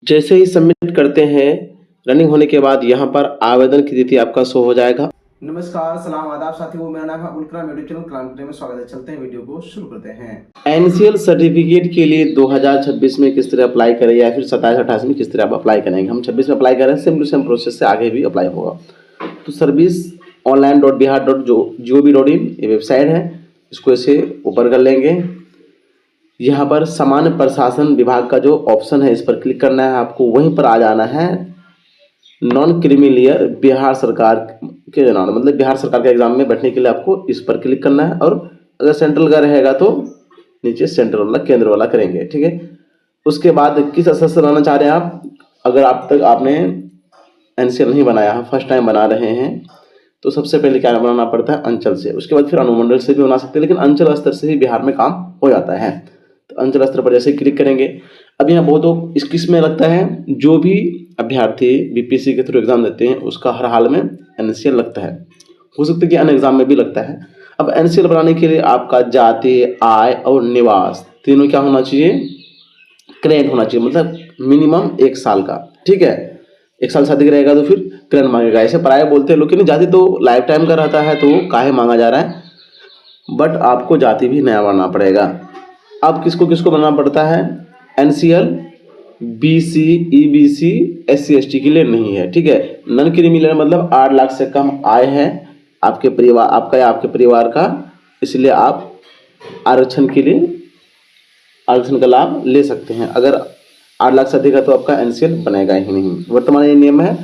जैसे ही सबमिट करते हैं, रनिंग होने के बाद यहाँ पर आवेदन की तिथि आपका शो हो जाएगा। नमस्कार, सलाम, आदाब साथियों, मेरा नाम है अबुल कलाम, यूट्यूब चैनल कलाम में स्वागत है। चलते हैं वीडियो को शुरू करते हैं। एनसीएल सर्टिफिकेट के लिए 2026 में किस तरह अप्लाई करें या फिर 27-28 में किस तरह आप अप्लाई करेंगे। हम 26 में अप्लाई करें, सेम टू सेम प्रोसेस से आगे भी अप्लाई होगा। तो सर्विस online.bihar.gov.in ये वेबसाइट है, इसको ऐसे ऊपर कर लेंगे। यहाँ पर सामान्य प्रशासन विभाग का जो ऑप्शन है इस पर क्लिक करना है, आपको वहीं पर आ जाना है। नॉन क्रीमी ईयर बिहार सरकार के दौरान, मतलब बिहार सरकार के एग्जाम में बैठने के लिए आपको इस पर क्लिक करना है। और अगर सेंट्रल का रहेगा तो नीचे सेंट्रल वाला, केंद्र वाला करेंगे, ठीक है। उसके बाद किस स्तर से बनाना चाह रहे हैं आप। अगर आप तक आपने एनसीएल नहीं बनाया है, फर्स्ट टाइम बना रहे हैं, तो सबसे पहले क्या बनाना पड़ता है, अंचल से। उसके बाद फिर अनुमंडल से भी बना सकते हैं, लेकिन अंचल स्तर से ही बिहार में काम हो जाता है। तो अंचल स्तर पर जैसे क्लिक करेंगे, अब यहाँ बहुत किस में लगता है, जो भी अभ्यर्थी बीपीएससी के थ्रू एग्जाम देते हैं उसका हर हाल में एनसीएल लगता है। हो सकता है कि अन्य एग्जाम में भी लगता है। अब एनसीएल बनाने के लिए आपका जाति, आय और निवास तीनों क्या होना चाहिए, करेंट होना चाहिए, मतलब मिनिमम 1 साल का, ठीक है। 1 साल से अधिक रहेगा तो फिर करंट मांगेगा। ऐसे प्राय बोलते हैं लोग कि नहीं, जाति तो लाइफ टाइम का रहता है, तो काहे मांगा जा रहा है, बट आपको जाति भी नया बनाना पड़ेगा। अब किसको किसको बनाना पड़ता है, NCL BC, EBC, SC ST के लिए नहीं है, ठीक है। नन क्रीमी मतलब 8 लाख से कम आय है आपके परिवार, आपका या आपके परिवार का, इसलिए आप आरक्षण के लिए, आरक्षण का लाभ ले सकते हैं। अगर 8 लाख से अधिक है तो आपका एनसीएल बनेगा ही नहीं। वर्तमान ये नियम है,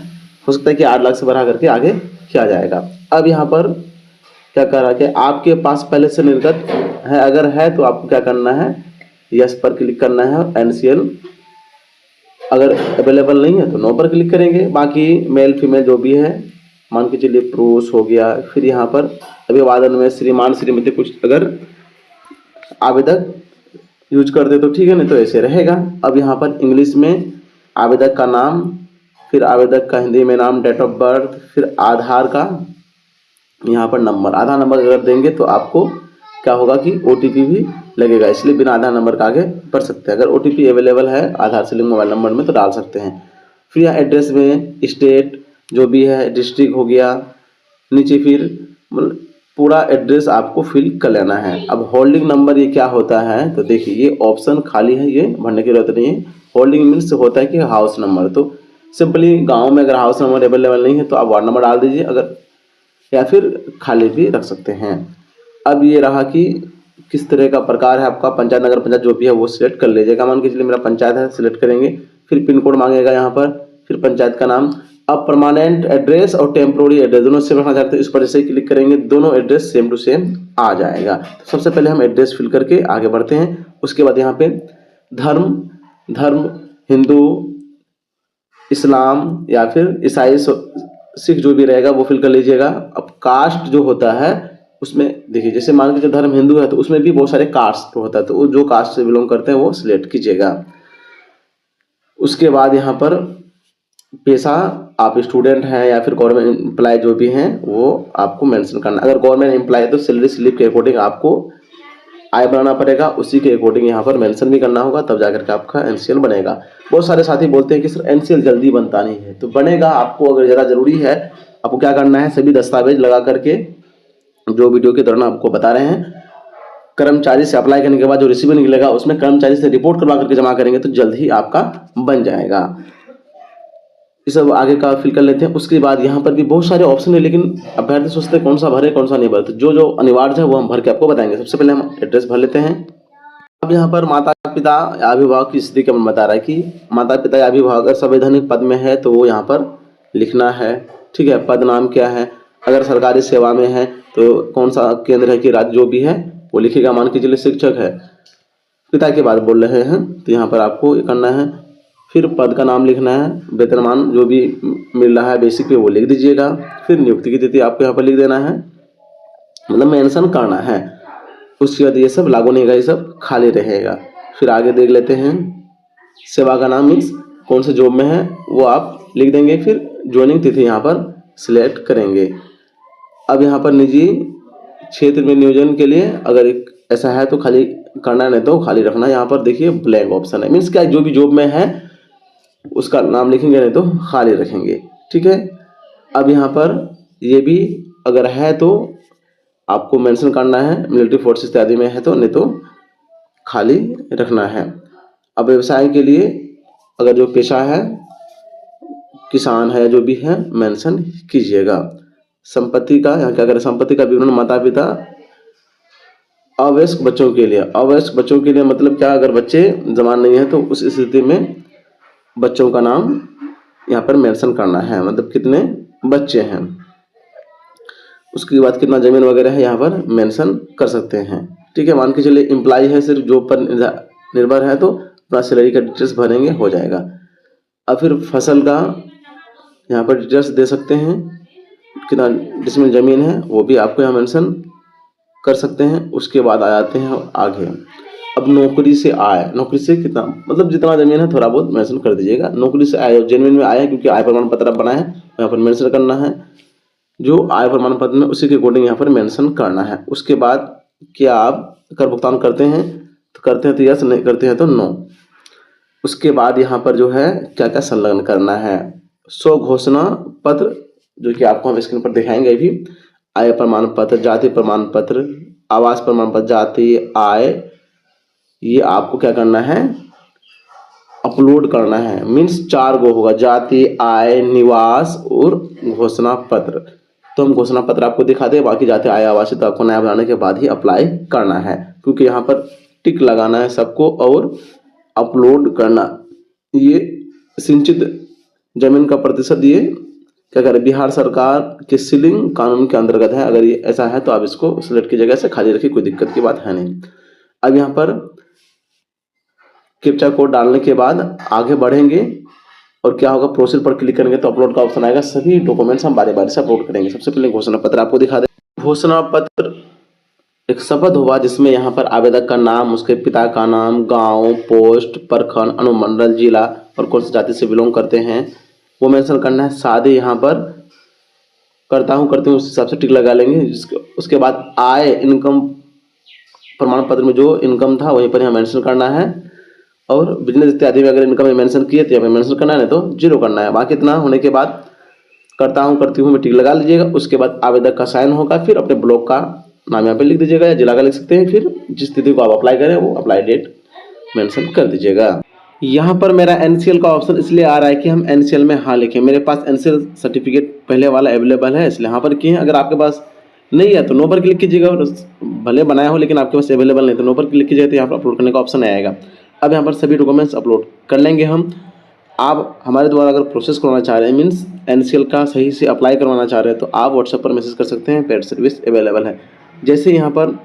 हो सकता है कि 8 लाख से बढ़ा करके आगे किया जाएगा। अब यहाँ पर क्या कर रहा है कि आपके पास पहले से निर्गत है, अगर है तो आपको क्या करना है, यस पर क्लिक करना है। एनसीएल अगर अवेलेबल नहीं है तो नो पर क्लिक करेंगे। बाकी मेल फीमेल जो भी है, मान के चलिए पुरुष हो गया। फिर यहाँ पर अभिवादन में श्रीमान श्रीमती कुछ अगर आवेदक यूज कर दे तो ठीक है, नहीं तो ऐसे रहेगा। अब यहाँ पर इंग्लिश में आवेदक का नाम, फिर आवेदक का हिंदी में नाम, डेट ऑफ बर्थ, फिर आधार का यहाँ पर नंबर, आधार नंबर अगर देंगे तो आपको क्या होगा कि ओटीपी भी लगेगा, इसलिए बिना आधार नंबर का आगे बढ़ सकते हैं। अगर ओटीपी अवेलेबल है आधार से लिंक मोबाइल नंबर में तो डाल सकते हैं। फिर यहाँ एड्रेस में स्टेट जो भी है, डिस्ट्रिक्ट हो गया, नीचे फिर पूरा एड्रेस आपको फिल कर लेना है। अब होल्डिंग नंबर ये क्या होता है, तो देखिए ये ऑप्शन खाली है, ये भरने की जरूरत नहीं है। होल्डिंग मीन्स होता है कि हाउस नंबर, तो सिंपली गाँव में अगर हाउस नंबर अवेलेबल नहीं है तो आप वार्ड नंबर डाल दीजिए, अगर या फिर खाली भी रख सकते हैं। अब ये रहा कि किस तरह का प्रकार है आपका, पंचायत, नगर पंचायत जो भी है वो सिलेक्ट कर लीजिएगा। मान के चलिए मेरा पंचायत है, सिलेक्ट करेंगे। फिर पिन कोड मांगेगा यहाँ पर, फिर पंचायत का नाम। अब परमानेंट एड्रेस और टेम्पोररी एड्रेस दोनों सेम रखना चाहते हैं, इस पर जैसे क्लिक करेंगे दोनों एड्रेस सेम टू सेम आ जाएगा। तो सबसे पहले हम एड्रेस फिल करके आगे बढ़ते हैं। उसके बाद यहाँ पे धर्म हिंदू, इस्लाम या फिर ईसाई, सिख जो भी रहेगा वो फिल कर लीजिएगा। अब कास्ट जो होता है उसमें देखिए, जैसे मान लीजिए धर्म हिंदू है तो उसमें भी बहुत सारे कास्ट होता है, तो जो कास्ट से बिलोंग करते हैं वो सिलेक्ट कीजिएगा। उसके बाद यहाँ पर पेशा, आप स्टूडेंट हैं या फिर गवर्नमेंट एम्प्लॉय जो भी हैं वो आपको मेंशन करना। अगर गवर्नमेंट एम्प्लॉय है तो सैलरी स्लिप के अकॉर्डिंग आपको आय बनाना पड़ेगा, उसी के अकॉर्डिंग यहाँ पर मेंशन भी करना होगा, तब जाकर के आपका एनसीएल बनेगा। बहुत सारे साथी बोलते हैं कि सर एनसीएल जल्दी बनता नहीं है, तो बनेगा। आपको अगर ज़्यादा ज़रूरी है, आपको क्या करना है, सभी दस्तावेज लगा करके जो वीडियो के दौरान आपको बता रहे हैं, कर्मचारी से अप्लाई करने के बाद जो रिसीवर निकलेगा उसमें कर्मचारी से रिपोर्ट करवा करके जमा करेंगे तो जल्द ही आपका बन जाएगा। ये सब आगे का फिल कर लेते हैं। उसके बाद यहाँ पर भी बहुत सारे ऑप्शन है, लेकिन अभ्यर्थी सोचते हैं कौन सा भरे कौन सा नहीं भरे, तो जो अनिवार्य है वो हम भर के आपको बताएंगे। सबसे पहले हम एड्रेस भर लेते हैं। अब यहाँ पर माता पिता या अभिभावक की स्थिति का बता रहा है कि माता पिता या अभिभावक अगर संवैधानिक पद में है तो वो यहाँ पर लिखना है, ठीक है। पद नाम क्या है, अगर सरकारी सेवा में है तो कौन सा केंद्र है कि राज्य जो भी है वो लिखेगा। मान के चलिए शिक्षक है, पिता के बाद बोल रहे हैं तो यहाँ पर आपको ये करना है। फिर पद का नाम लिखना है, वेतनमान जो भी मिल रहा है बेसिक पे वो लिख दीजिएगा। फिर नियुक्ति की तिथि आपको यहाँ पर लिख देना है, मतलब मेंशन करना है। उसके बाद ये सब लागू नहीं रहेगा, ये सब खाली रहेगा। फिर आगे देख लेते हैं, सेवा का नाम मीन्स कौन से जॉब में है वो आप लिख देंगे। फिर ज्वाइनिंग तिथि यहाँ पर सिलेक्ट करेंगे। अब यहाँ पर निजी क्षेत्र में नियोजन के लिए अगर एक ऐसा है तो खाली करना, नहीं तो खाली रखना। यहाँ पर देखिए ब्लैंक ऑप्शन है, मीन्स क्या जो भी जॉब में है उसका नाम लिखेंगे, नहीं तो खाली रखेंगे। ठीक है। अब यहाँ पर ये भी अगर है तो आपको मेंशन करना है, मिलिट्री फोर्स इत्यादि में है तो, नहीं तो खाली रखना है। अब व्यवसाय के लिए अगर जो पेशा है, किसान है, जो भी है मेंशन कीजिएगा। संपत्ति का यहाँ क्या करें, संपत्ति का विवरण माता पिता अवयस्क बच्चों के लिए। अवयस्क बच्चों के लिए मतलब क्या, अगर बच्चे जवान नहीं है तो उस स्थिति में बच्चों का नाम यहाँ पर मेंशन करना है, मतलब कितने बच्चे हैं। उसके बाद कितना जमीन वगैरह है यहाँ पर मेंशन कर सकते हैं। ठीक है। मान के चलिए एम्प्लॉय है, सिर्फ जॉब पर निर्भर है तो अपना सैलरी का डिटेल्स भरेंगे, हो जाएगा। अब फिर फसल का यहाँ पर डिटेल्स दे सकते हैं, कितना डिसमिल जमीन है वो भी आपको यहाँ मेंशन कर सकते हैं। उसके बाद आ जाते हैं आगे। अब नौकरी से आय, नौकरी से कितना, मतलब जितना जमीन है थोड़ा बहुत मेंशन कर दीजिएगा। नौकरी से आय जेन्युइन में आया है, क्योंकि आय प्रमाण पत्र आप बनाए हैं, यहाँ पर मेंशन करना है। जो आय प्रमाण पत्र में उसी के अकॉर्डिंग यहाँ पर मेंशन करना है। उसके बाद क्या आप कर भुगतान करते हैं तो करते हैं तो यस, नहीं करते हैं तो नो। उसके बाद यहाँ पर जो है क्या क्या संलग्न करना है, 100 घोषणा पत्र, जो कि आपको हम स्क्रीन पर दिखाएंगे भी। आय प्रमाण पत्र, जाति प्रमाण पत्र, आवास प्रमाण पत्र, जाति, आय, ये आपको क्या करना है, अपलोड करना है। मीन्स 4 गो होगा, जाति, आय, निवास और घोषणा पत्र। तो हम घोषणा पत्र आपको दिखा दें, बाकी जाति, आय, आवास तो आपको नया बनाने के बाद ही अप्लाई करना है, क्योंकि यहाँ पर टिक लगाना है सबको और अपलोड करना। ये सिंचित जमीन का प्रतिशत ये क्या करें, बिहार सरकार के सीलिंग कानून के अंतर्गत है। अगर ये ऐसा है तो आप इसको सिलेक्ट की जगह से खाली रखिए, कोई दिक्कत की बात है नहीं। अब यहाँ पर कैप्चा कोड डालने के बाद आगे बढ़ेंगे और क्या होगा, प्रोसीड पर क्लिक करेंगे तो अपलोड का ऑप्शन आएगा। सभी डॉक्यूमेंट्स हम बारी बारी से अपलोड करेंगे। सबसे पहले घोषणा पत्र आपको दिखा दें। घोषणा पत्र एक शपथ हुआ जिसमें यहाँ पर आवेदक का नाम, उसके पिता का नाम, गांव, पोस्ट, प्रखंड, अनुमंडल, जिला और कौन सी जाति से बिलोंग करते हैं वो मेंशन करना है। शादी यहाँ पर करता हूँ, करती हूँ, उस हिसाब से टिक लगा लेंगे। उसके बाद आय, इनकम प्रमाण पत्र में जो इनकम था वहीं पर यहाँ मेंशन करना है। और बिजनेस इत्यादि में अगर इनकम में मेंशन किए तो यहाँ पे मेंशन करना है, तो 0 करना है। बाकी इतना होने के बाद करता हूँ, करती हूँ में टिक लगा लीजिएगा। उसके बाद आवेदक का साइन होगा, फिर अपने ब्लॉक का नाम यहाँ पे लिख दीजिएगा या जिला का लिख सकते हैं। फिर जिस तिथि को आप अप्लाई करें वो अप्लाई डेट मेंशन कर दीजिएगा। यहाँ पर मेरा एनसीएल का ऑप्शन इसलिए आ रहा है कि हम एनसीएल में हाँ लिखें। मेरे पास एनसीएल सर्टिफिकेट पहले वाला अवेलेबल है, इसलिए हाँ पर किए हैं। अगर आपके पास नहीं है तो नो पर क्लिक कीजिएगा। भले बनाया हो लेकिन आपके पास अवेलेबल नहीं तो नो पर क्लिक कीजिएगा, तो यहाँ पर अपलोड करने का ऑप्शन आएगा। अब यहाँ पर सभी डॉक्यूमेंट्स अपलोड कर लेंगे हम। आप हमारे द्वारा अगर प्रोसेस करवाना चाह रहे हैं, मीन्स एनसीएल का सही से अप्लाई करवाना चाह रहे हैं, तो आप व्हाट्सएप पर मैसेज कर सकते हैं, पेड सर्विस अवेलेबल है। जैसे यहाँ पर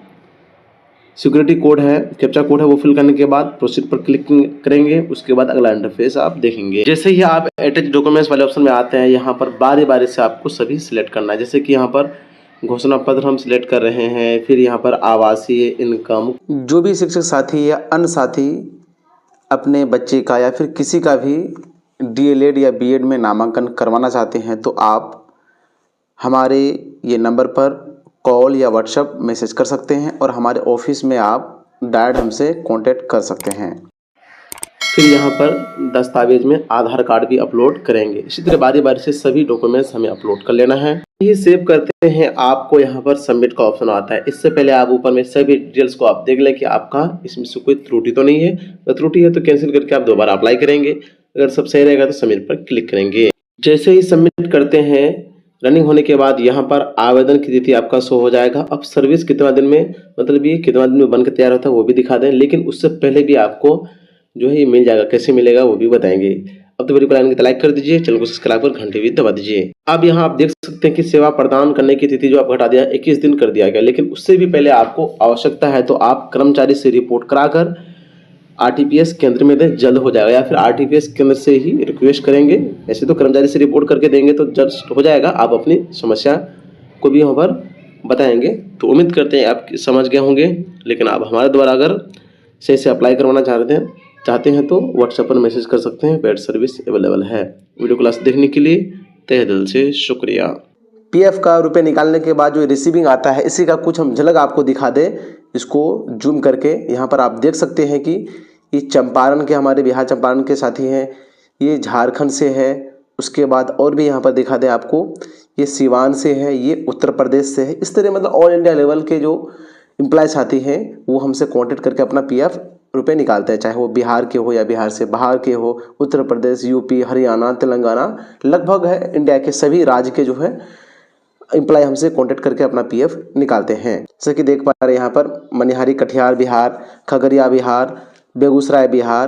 सिक्योरिटी कोड है, कैप्चा कोड है, वो फिल करने के बाद प्रोसीड पर क्लिक करेंगे। उसके बाद अगला इंटरफेस आप देखेंगे। जैसे ही आप अटैच डॉक्यूमेंट्स वाले ऑप्शन में आते हैं, यहाँ पर बारी बारी से आपको सभी सिलेक्ट करना है। जैसे कि यहाँ पर घोषणा पत्र हम सिलेक्ट कर रहे हैं, फिर यहाँ पर आवासीय, इनकम, जो भी शिक्षक साथी या अन्य साथी अपने बच्चे का या फिर किसी का भी डीएलएड या बीएड में नामांकन करवाना चाहते हैं तो आप हमारे ये नंबर पर कॉल या व्हाट्सएप मैसेज कर सकते हैं और हमारे ऑफिस में आप डायरेक्ट हमसे कांटेक्ट कर सकते हैं। फिर यहाँ पर दस्तावेज में आधार कार्ड भी अपलोड करेंगे। इसी तरह बारी बारी से सभी डॉक्यूमेंट्स हमें अपलोड कर लेना है। ये सेव करते हैं, आपको यहाँ पर सबमिट का ऑप्शन आता है। इससे पहले आप ऊपर में सभी डिटेल्स को आप देख लें कि आपका इसमें से कोई त्रुटि तो नहीं है। अगर त्रुटि है तो कैंसिल करके आप दोबारा अप्लाई करेंगे। अगर सब सही रहेगा तो सबमिट पर क्लिक करेंगे। जैसे ही सबमिट करते हैं, रनिंग होने के बाद यहाँ पर आवेदन की तिथि आपका शो हो जाएगा। अब सर्विस कितना दिन में, मतलब ये कितना दिन में बन के तैयार होता है वो भी दिखा दें, लेकिन उससे पहले भी आपको जो है ये मिल जाएगा। कैसे मिलेगा वो भी बताएंगे। अब तो वीडियो को लाइक कर दीजिए, चैनल को सब्सक्राइब कर घंटी भी दबा दीजिए। अब यहाँ आप देख सकते हैं कि सेवा प्रदान करने की तिथि जो आप घटा दिया 21 दिन कर दिया गया, लेकिन उससे भी पहले आपको आवश्यकता है तो आप कर्मचारी से रिपोर्ट कराकर आरटीपीएस केंद्र में दें, जल्द हो जाएगा। या फिर आरटीपीएस केंद्र से ही रिक्वेस्ट करेंगे। ऐसे तो कर्मचारी से रिपोर्ट करके देंगे तो जल्द हो जाएगा। आप अपनी समस्या को भी वहाँ पर बताएंगे। तो उम्मीद करते हैं आप समझ गए होंगे। लेकिन आप हमारे द्वारा अगर सही से अप्लाई करवाना चाहते हैं तो व्हाट्सएप पर मैसेज कर सकते हैं, पेड सर्विस अवेलेबल है। वीडियो क्लास देखने के लिए तहे दिल से शुक्रिया। पीएफ का रुपए निकालने के बाद जो रिसीविंग आता है, इसी का कुछ हम झलक आपको दिखा दें। इसको जूम करके यहाँ पर आप देख सकते हैं कि ये चंपारण के, हमारे बिहार चंपारण के साथी हैं ये झारखंड से है। उसके बाद और भी यहाँ पर दिखा दें आपको, ये सिवान से है, ये उत्तर प्रदेश से है। इस तरह मतलब ऑल इंडिया लेवल के जो एम्प्लॉय साथी हैं वो हमसे कांटेक्ट करके अपना पीएफ रुपए निकालते हैं, चाहे वो बिहार के हो या बिहार से बाहर के हो, उत्तर प्रदेश, यूपी, हरियाणा, तेलंगाना, लगभग है इंडिया के सभी राज्य के जो है एम्प्लॉय हमसे कांटेक्ट करके अपना पीएफ निकालते हैं। जैसे कि देख पा रहे हैं यहाँ पर मनिहारी कटिहार बिहार, खगड़िया बिहार, बेगूसराय बिहार,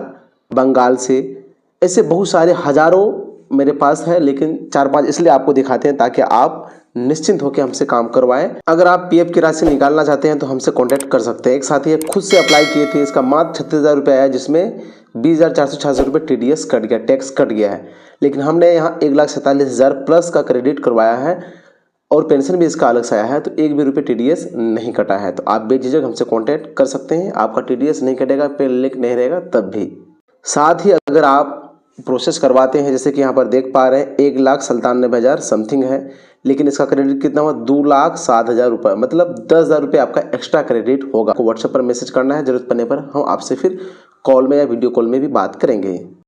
बंगाल से, ऐसे बहुत सारे हजारों मेरे पास है, लेकिन 4-5 इसलिए आपको दिखाते हैं ताकि आप निश्चिंत होकर हमसे काम करवाएं। अगर आप पीएफ की राशि निकालना चाहते हैं तो हमसे कांटेक्ट कर सकते हैं। एक साथी खुद से अप्लाई किए थे, इसका मात्र 36,000 रुपये आया, जिसमें 20,466 रुपये टीडीएस कट गया, टैक्स कट गया है। लेकिन हमने यहाँ 1,47,000 प्लस का क्रेडिट करवाया है और पेंशन भी इसका अलग से आया है, तो एक भी रुपये टीडीएस नहीं कटा है। तो आप बेझिझक हमसे कांटेक्ट कर सकते हैं, आपका टीडीएस नहीं कटेगा, पे लिंक नहीं रहेगा तब भी। साथ ही अगर आप प्रोसेस करवाते हैं, जैसे कि यहाँ पर देख पा रहे हैं 1,97,000 समथिंग है, लेकिन इसका क्रेडिट कितना हुआ 2,07,000 रुपये, मतलब 10,000 रुपये आपका एक्स्ट्रा क्रेडिट होगा। आपको व्हाट्सएप पर मैसेज करना है, जरूरत पड़ने पर हम आपसे फिर कॉल में या वीडियो कॉल में भी बात करेंगे।